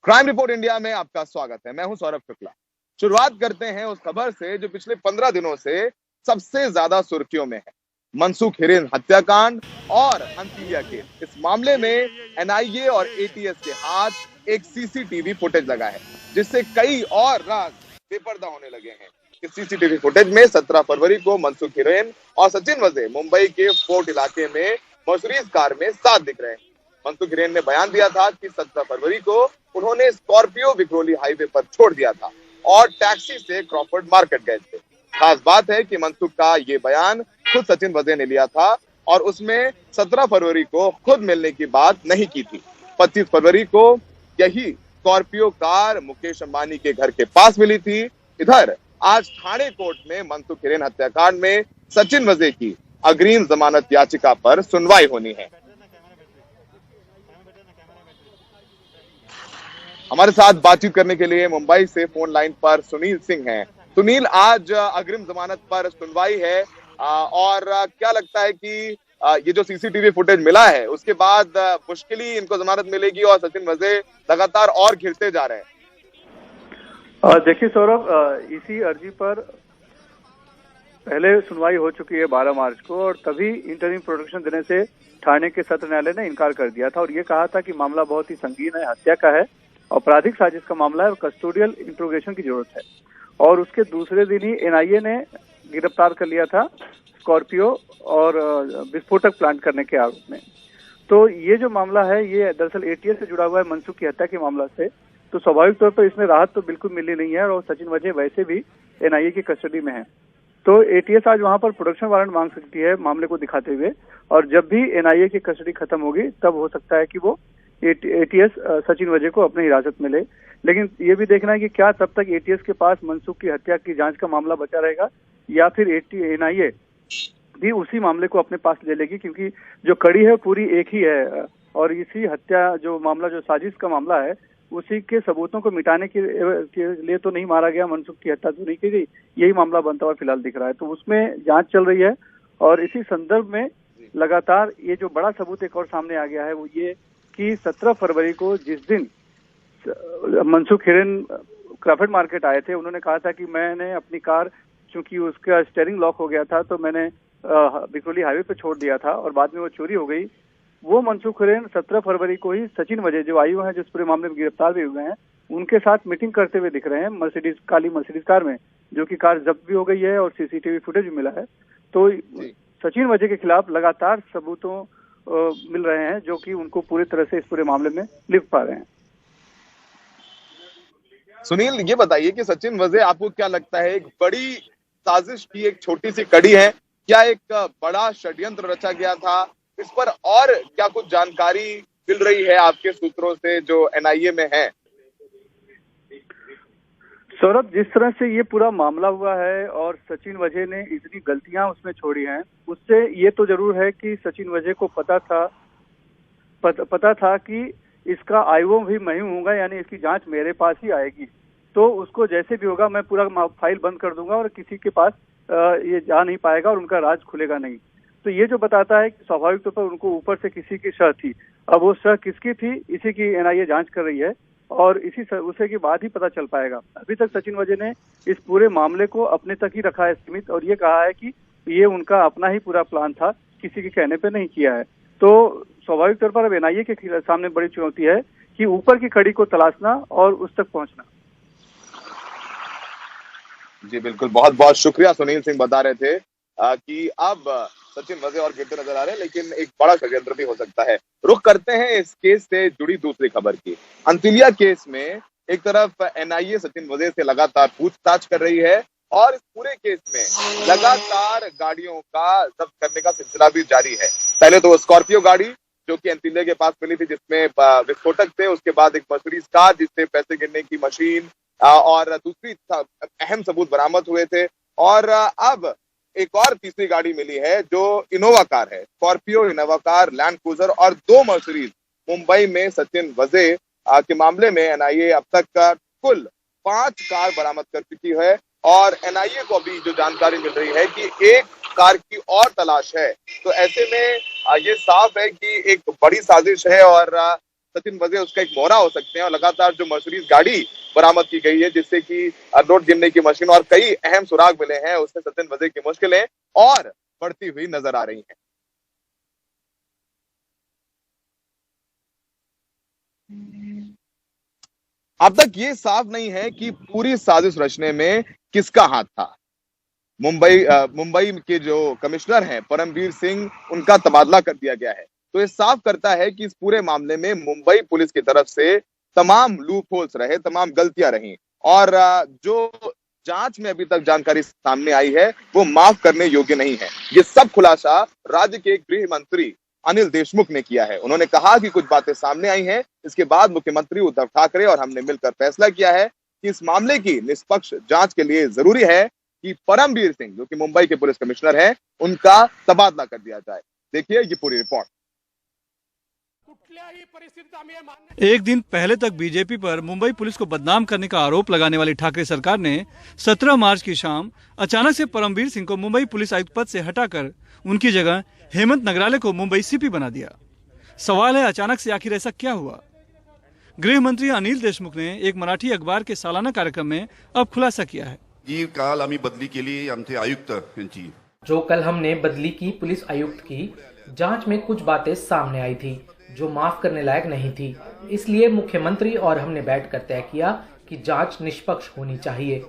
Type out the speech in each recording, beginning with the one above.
Crime report India में आपका स्वागत है। मैं हूं सौरभ शुक्ला। शुरुआत करते हैं उस खबर से जो पिछले 15 दिनों से सबसे ज्यादा सुर्खियों में है। मनसूख हिरेन हत्याकांड और अंतिलिया केस। इस मामले में एनआईए और एटीएस के हाथ एक सीसीटीवी फुटेज लगा है, जिससे कई और राज बेपर्दा होने लगे हैं। इस सीसीटीवी फुटेज में 17 फरवरी को मनसूख हिरेन और सचिन वजे मुंबई के फोर्ट इलाके में मर्सिडीज कार में साथ दिख रहे हैं। मनसूख हिरेन ने बयान दिया था कि 17 फरवरी को उन्होंने स्कॉर्पियो विक्रोली हाईवे पर छोड़ दिया था और टैक्सी से क्रॉफर्ड मार्केट गए थे। खास बात है कि मनसूख का ये बयान खुद सचिन वजे ने लिया था और उसमें 17 फरवरी को खुद मिलने की बात नहीं की थी। 25 फरवरी को यही स्कॉर्पियो कार मुकेश अंबानी के घर के पास मिली थी। इधर आज ठाणे कोर्ट में मनसूख हिरेन हत्याकांड में सचिन वजे की अग्रिम जमानत याचिका पर सुनवाई होनी है। हमारे साथ बातचीत करने के लिए मुंबई से फोन लाइन पर सुनील सिंह हैं। सुनील, आज अग्रिम जमानत पर सुनवाई है और क्या लगता है कि ये जो सीसीटीवी फुटेज मिला है उसके बाद मुश्किल ही इनको जमानत मिलेगी और सचिन वजे लगातार और घिरते जा रहे हैं? देखिए सौरभ, इसी अर्जी पर पहले सुनवाई हो चुकी है 12 मार्च को और तभी इंटरिम प्रोटेक्शन देने से ठाणे के सत्र न्यायालय ने इनकार कर दिया था और ये कहा था कि मामला बहुत ही संगीन है, हत्या का है, आपराधिक साजिश का मामला है और कस्टोडियल इंट्रोगेशन की जरूरत है। और उसके दूसरे दिन ही एनआईए ने गिरफ्तार कर लिया था स्कॉर्पियो और विस्फोटक प्लांट करने के आरोप में। तो ये जो मामला है ये दरअसल एटीएस से जुड़ा हुआ है मनसूख की हत्या के मामला से, तो स्वाभाविक तौर पर इसमें राहत तो बिल्कुल मिली नहीं है और सचिन वजे वैसे भी एनआईए की कस्टडी में है। तो एटीएस आज वहां पर प्रोडक्शन वारंट मांग सकती है मामले को दिखाते हुए, और जब भी एनआईए की कस्टडी खत्म होगी तब हो सकता है कि वो एटीएस सचिन वजे को अपनी हिरासत में ले। लेकिन ये भी देखना है कि क्या तब तक एटीएस के पास मनसूख की हत्या की जांच का मामला बचा रहेगा या फिर एनआईए भी उसी मामले को अपने पास ले लेगी, क्योंकि जो कड़ी है पूरी एक ही है और इसी हत्या जो मामला जो साजिश का मामला है उसी के सबूतों को मिटाने के लिए तो नहीं मारा गया, मनसूख की हत्या तो नहीं की गई, यही मामला बनता हुआ फिलहाल दिख रहा है। तो उसमें जांच चल रही है और इसी संदर्भ में लगातार ये जो बड़ा सबूत एक और सामने आ गया है वो ये कि 17 फरवरी को जिस दिन मनसूख हिरेन क्रॉफर्ड मार्केट आए थे, उन्होंने कहा था कि मैंने अपनी कार, चूंकि उसका स्टीयरिंग लॉक हो गया था तो मैंने विक्रोली हाईवे पे छोड़ दिया था और बाद में वो चोरी हो गई। वो मनसूख हिरेन 17 फरवरी को ही सचिन वजे जो आयु हैं, जिस पूरे मामले में गिरफ्तार भी हुए हैं, उनके साथ मीटिंग करते हुए दिख रहे हैं काली मर्सिडीज कार में, जो कि कार जब्त भी हो गई है और सीसीटीवी फुटेज भी मिला है। तो सचिन वजे के खिलाफ लगातार सबूतों मिल रहे हैं जो कि उनको पूरी तरह से इस पूरे मामले में लिख पा रहे हैं। सुनील, ये बताइए कि सचिन वजे आपको क्या लगता है एक बड़ी साजिश की एक छोटी सी कड़ी है, क्या एक बड़ा षड्यंत्र रचा गया था? इस पर और क्या कुछ जानकारी मिल रही है आपके सूत्रों से जो एनआईए में है? सौरभ, जिस तरह से ये पूरा मामला हुआ है और सचिन वजे ने इतनी गलतियां उसमें छोड़ी हैं, उससे ये तो जरूर है कि सचिन वजे को पता था कि इसका आईओ भी मैं ही हूँगा, यानी इसकी जांच मेरे पास ही आएगी, तो उसको जैसे भी होगा मैं पूरा फाइल बंद कर दूंगा और किसी के पास ये जा नहीं पाएगा और उनका राज खुलेगा नहीं। तो ये जो बताता है कि स्वाभाविक तौर पर उनको ऊपर से किसी की शह थी। अब वो शह किसकी थी, इसी की एनआईए जांच कर रही है और उसे के बाद ही पता चल पाएगा। अभी तक सचिन वजे ने इस पूरे मामले को अपने तक ही रखा है सीमित और ये कहा है कि ये उनका अपना ही पूरा प्लान था, किसी के कहने पे नहीं किया है। तो स्वाभाविक तौर पर अब एनआईए के सामने बड़ी चुनौती है कि ऊपर की कड़ी को तलाशना और उस तक पहुंचना। जी बिल्कुल, बहुत बहुत शुक्रिया। सुनील सिंह बता रहे थे कि अब सचिन वजे और गिरते नजर आ रहे हैं, लेकिन एक बड़ा षड्यंत्र भी हो सकता है। रुख करते हैं इस केस से जुड़ी दूसरी खबर की। अंतिलिया केस में एक तरफ एनआईए सचिन वजे से लगातार पूछताछ कर रही है और इस पूरे केस में लगातार गाड़ियों का जब्त करने का सिलसिला भी जारी है। पहले तो स्कॉर्पियो गाड़ी जो कि अंतिलिया के पास मिली थी जिसमें विस्फोटक थे, उसके बाद एक मर्सिडीज कार जिससे पैसे गिनने की मशीन और दूसरी अहम सबूत बरामद हुए थे, और अब एक और तीसरी गाड़ी मिली है जो इनोवा कार है, Scorpio, Innova car, land cruiser और 2 मर्सिडीज। मुंबई में सचिन वजे के मामले में एनआईए अब तक कुल 5 कार बरामद कर चुकी है और एनआईए को अभी जो जानकारी मिल रही है कि एक कार की और तलाश है। तो ऐसे में ये साफ है कि एक बड़ी साजिश है और सचिन वजह उसका एक मोहरा हो सकते हैं। और लगातार जो मर्सिडीज गाड़ी बरामद की गई है जिससे कि नोट गिनने की मशीन और कई अहम सुराग मिले हैं, उससे सचिन वजह की मुश्किलें और बढ़ती हुई नजर आ रही हैं। अब तक ये साफ नहीं है कि पूरी साजिश रचने में किसका हाथ था। मुंबई के जो कमिश्नर हैं परमवीर सिंह, उनका तबादला कर दिया गया है, तो ये साफ करता है कि इस पूरे मामले में मुंबई पुलिस की तरफ से तमाम लूप होल्स रहे, तमाम गलतियां रही और जो जांच में अभी तक जानकारी सामने आई है वो माफ करने योग्य नहीं है। ये सब खुलासा राज्य के गृह मंत्री अनिल देशमुख ने किया है। उन्होंने कहा कि कुछ बातें सामने आई हैं, इसके बाद मुख्यमंत्री उद्धव ठाकरे और हमने मिलकर फैसला किया है कि इस मामले की निष्पक्ष जांच के लिए जरूरी है कि परमवीर सिंह जो कि मुंबई के पुलिस कमिश्नर हैं, उनका तबादला कर दिया जाए। देखिए ये पूरी रिपोर्ट। एक दिन पहले तक बीजेपी पर मुंबई पुलिस को बदनाम करने का आरोप लगाने वाली ठाकरे सरकार ने 17 मार्च की शाम अचानक से परमवीर सिंह को मुंबई पुलिस आयुक्त पद से हटाकर उनकी जगह हेमंत नगराले को मुंबई सीपी बना दिया। सवाल है अचानक से आखिर ऐसा क्या हुआ। गृह मंत्री अनिल देशमुख ने एक मराठी अखबार के सालाना कार्यक्रम में अब खुलासा किया है। जी काल आम्ही बदली केली आमचे आयुक्त यांची, जो कल हमने बदली की पुलिस आयुक्त की, जांच में कुछ बातें सामने आई थी जो माफ करने लायक नहीं थी। इसलिए मुख्यमंत्री और हमने बैठकर तय किया कि जांच निष्पक्ष होनी चाहिए,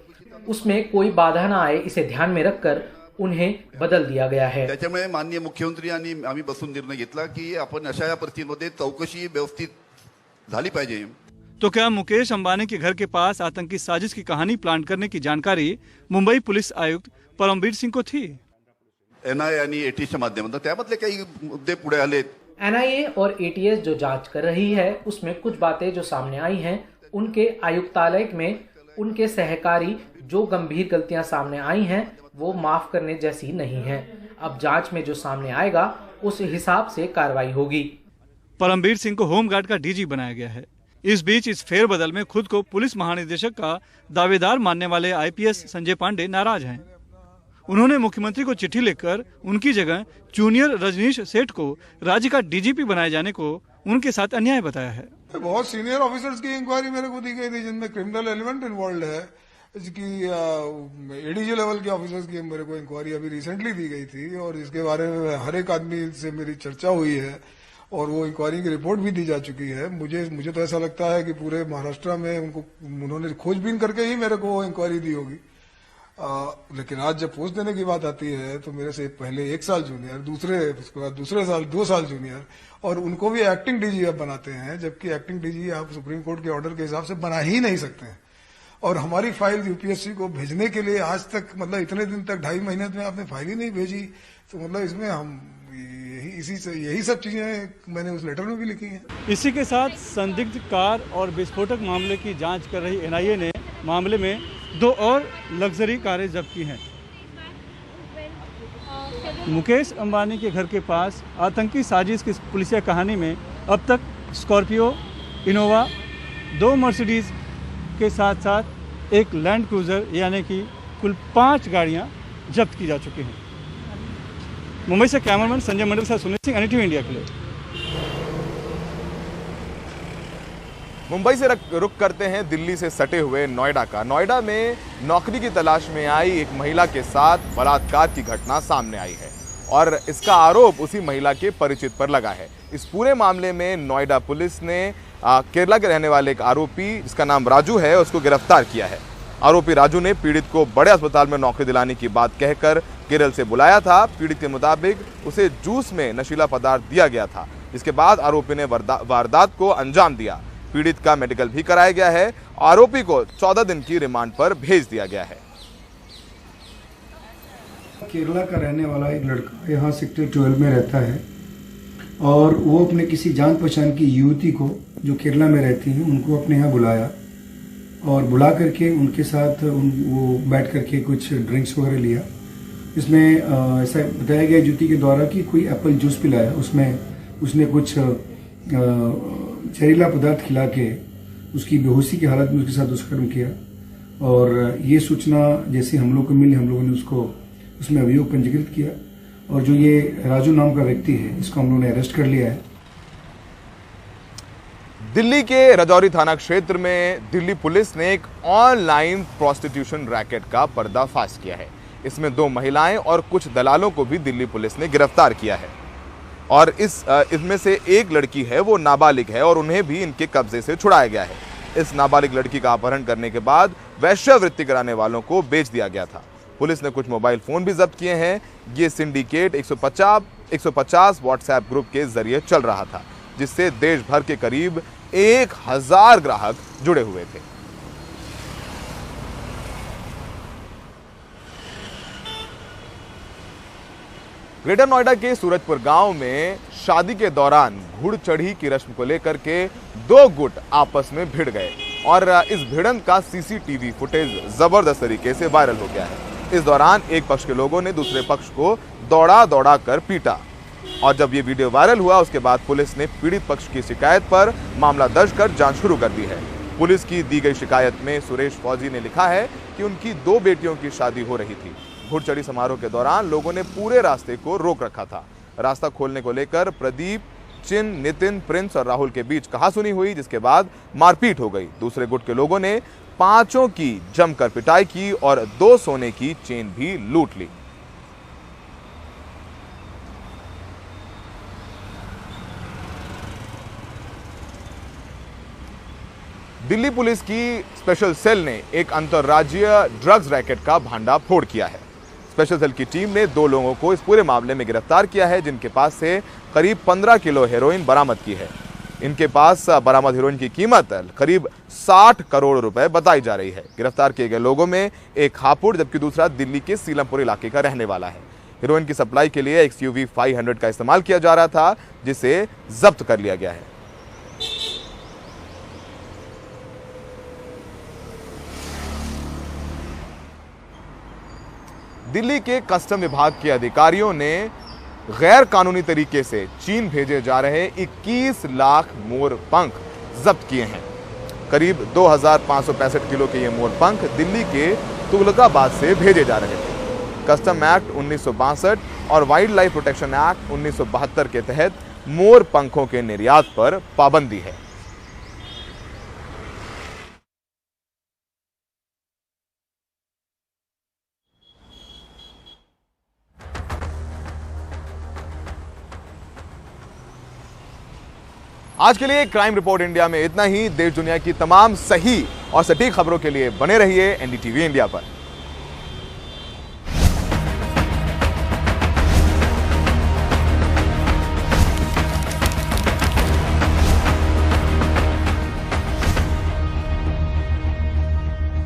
उसमें कोई बाधा न आए, इसे ध्यान में रखकर उन्हें बदल दिया गया है। त्याच्यामुळे माननीय मुख्यमंत्री आणि आम्ही बसून निर्णय घेतला की आपण अशा या परिस्थितीमध्ये चौकशी व्यवस्थित झाली पाहिजे। तो क्या मुकेश अंबानी के घर के पास आतंकी साजिश की कहानी प्लान करने की जानकारी मुंबई पुलिस आयुक्त परमवीर सिंह को थी? एनआयए आणि एटीएसच्या माध्यमातून त्यामधले काही मुद्दे पुढे आले। एनआईए और एटीएस जो जांच कर रही है उसमें कुछ बातें जो सामने आई हैं, उनके आयुक्तालय में उनके सहकारी जो गंभीर गलतियां सामने आई हैं वो माफ करने जैसी नहीं है। अब जांच में जो सामने आएगा उस हिसाब से कार्रवाई होगी। परमवीर सिंह को होमगार्ड का डीजी बनाया गया है। इस बीच इस फेरबदल में खुद को पुलिस महानिदेशक का दावेदार मानने वाले आईपीएस संजय पांडे नाराज हैं। उन्होंने मुख्यमंत्री को चिट्ठी लिखकर उनकी जगह जूनियर रजनीश सेठ को राज्य का डीजीपी बनाए जाने को उनके साथ अन्याय बताया है। बहुत सीनियर ऑफिसर्स की इंक्वायरी मेरे को दी गई थी जिनमें क्रिमिनल एलिमेंट इन्वॉल्व है, इसकी एडीजी लेवल के ऑफिसर्स की मेरे को इंक्वायरी अभी रिसेंटली दी गई थी और इसके बारे में हर एक आदमी से मेरी चर्चा हुई है और वो इंक्वायरी की रिपोर्ट भी दी जा चुकी है। मुझे तो ऐसा लगता है कि पूरे महाराष्ट्र में उन्होंने खोजबीन करके ही मेरे को इंक्वायरी दी होगी। लेकिन आज जब पोस्ट देने की बात आती है तो मेरे से पहले 1 साल जूनियर, उसके बाद दूसरे साल 2 साल जूनियर, और उनको भी एक्टिंग डीजी अब बनाते हैं, जबकि एक्टिंग डीजी आप सुप्रीम कोर्ट के ऑर्डर के हिसाब से बना ही नहीं सकते हैं। और हमारी फाइल यूपीएससी को भेजने के लिए आज तक मतलब इतने दिन तक 2.5 महीने में आपने फाइल ही नहीं भेजी, तो मतलब इसमें हम यही सब चीजें मैंने उस लेटर में भी लिखी हैं। इसी के साथ संदिग्ध कार और विस्फोटक मामले की जांच कर रही एनआईए ने मामले में 2 और लग्जरी कारें जब्त की हैं। मुकेश अंबानी के घर के पास आतंकी साजिश की पुलिसिया कहानी में अब तक स्कॉर्पियो, इनोवा, 2 मर्सिडीज के साथ साथ एक लैंड क्रूजर यानी कि कुल 5 गाड़ियां जब्त की जा चुकी हैं। मुंबई से कैमरामैन संजय मंडल के साथ सुनील सिंह, एनडीटीवी इंडिया के लिए। मुंबई से रुक करते हैं दिल्ली से सटे हुए नोएडा का। नोएडा में नौकरी की तलाश में आई एक महिला के साथ बलात्कार की घटना सामने आई है और इसका आरोप उसी महिला के परिचित पर लगा है। इस पूरे मामले में नोएडा पुलिस ने केरला के रहने वाले एक आरोपी जिसका नाम राजू है उसको गिरफ्तार किया है। आरोपी राजू ने पीड़ित को बड़े अस्पताल में नौकरी दिलाने की बात कहकर केरल से बुलाया था। पीड़ित के मुताबिक उसे जूस में नशीला पदार्थ दिया गया था, जिसके बाद आरोपी ने वारदात को अंजाम दिया। पीड़ित का मेडिकल भी कराया गया है। आरोपी को 14 दिन की रिमांड पर भेज दिया गया है। केरला का रहने वाला एक लड़का यहाँ सेक्टर 12 में रहता है और वो अपने किसी जान पहचान की युवती को जो केरला में रहती हैं उनको अपने यहाँ बुलाया और बुला करके उनके साथ वो बैठ करके कुछ ड्रिंक्स वगैरह लिया। इसमें ऐसा बताया गया युवती के द्वारा कि कोई एप्पल जूस पिलाया, उसमें उसने कुछ जहरीला पदार्थ खिला के उसकी बेहोशी की हालत में उसके साथ दुष्कर्म किया और ये सूचना जैसे हम लोग को मिली, हम लोगों ने उसको उसमें अभियोग पंजीकृत किया और जो ये राजू नाम का व्यक्ति है इसको हम लोगों ने अरेस्ट कर लिया है। दिल्ली के रजौरी थाना क्षेत्र में दिल्ली पुलिस ने एक ऑनलाइन प्रोस्टिट्यूशन रैकेट का पर्दाफाश किया है। इसमें 2 महिलाएं और कुछ दलालों को भी दिल्ली पुलिस ने गिरफ्तार किया है और इसमें से एक लड़की है वो नाबालिग है और उन्हें भी इनके कब्जे से छुड़ाया गया है। इस नाबालिग लड़की का अपहरण करने के बाद वैश्यावृत्ति कराने वालों को बेच दिया गया था। पुलिस ने कुछ मोबाइल फोन भी जब्त किए हैं। ये सिंडिकेट 150 व्हाट्सएप ग्रुप के जरिए चल रहा था, जिससे देश भर के करीब 1000 ग्राहक जुड़े हुए थे। ग्रेटर नोएडा के सूरजपुर गांव में शादी के दौरान घुड़ चढ़ी की रस्म को लेकर के 2 गुट आपस में भिड़ गए और इस भिड़ंत का सीसीटीवी फुटेज जबरदस्त तरीके से वायरल हो गया है। इस दौरान एक पक्ष के लोगों ने दूसरे पक्ष को दौड़ा कर पीटा और जब ये वीडियो वायरल हुआ उसके बाद पुलिस ने पीड़ित पक्ष की शिकायत पर मामला दर्ज कर जांच शुरू कर दी है। पुलिस की दी गई शिकायत में सुरेश फौजी ने लिखा है कि उनकी 2 बेटियों की शादी हो रही थी। घुड़चढ़ी समारोह के दौरान लोगों ने पूरे रास्ते को रोक रखा था। रास्ता खोलने को लेकर प्रदीप, चिन, नितिन, प्रिंस और राहुल के बीच कहासुनी हुई, जिसके बाद मारपीट हो गई। दूसरे गुट के लोगों ने 5 की जमकर पिटाई की और 2 सोने की चेन भी लूट ली। दिल्ली पुलिस की स्पेशल सेल ने एक अंतर्राज्यीय ड्रग्स रैकेट का भांडाफोड़ किया है। स्पेशल सेल की टीम ने 2 लोगों को इस पूरे मामले में गिरफ्तार किया है, जिनके पास से करीब 15 किलो हेरोइन बरामद की है। इनके पास बरामद हेरोइन की कीमत करीब 60 करोड़ रुपए बताई जा रही है। गिरफ्तार किए गए लोगों में एक हापुड़ जबकि दूसरा दिल्ली के सीलमपुर इलाके का रहने वाला है। हेरोइन की सप्लाई के लिए XUV 500 का इस्तेमाल किया जा रहा था, जिसे जब्त कर लिया गया है। दिल्ली के कस्टम विभाग के अधिकारियों ने गैर कानूनी तरीके से चीन भेजे जा रहे 21 लाख मोर पंख जब्त किए हैं। करीब 2565 किलो के ये मोर पंख दिल्ली के तुगलकाबाद से भेजे जा रहे थे। कस्टम एक्ट 1962 और वाइल्ड लाइफ प्रोटेक्शन एक्ट 1972 के तहत मोर पंखों के निर्यात पर पाबंदी है। आज के लिए क्राइम रिपोर्ट इंडिया में इतना ही। देश दुनिया की तमाम सही और सटीक खबरों के लिए बने रहिए NDTV इंडिया पर।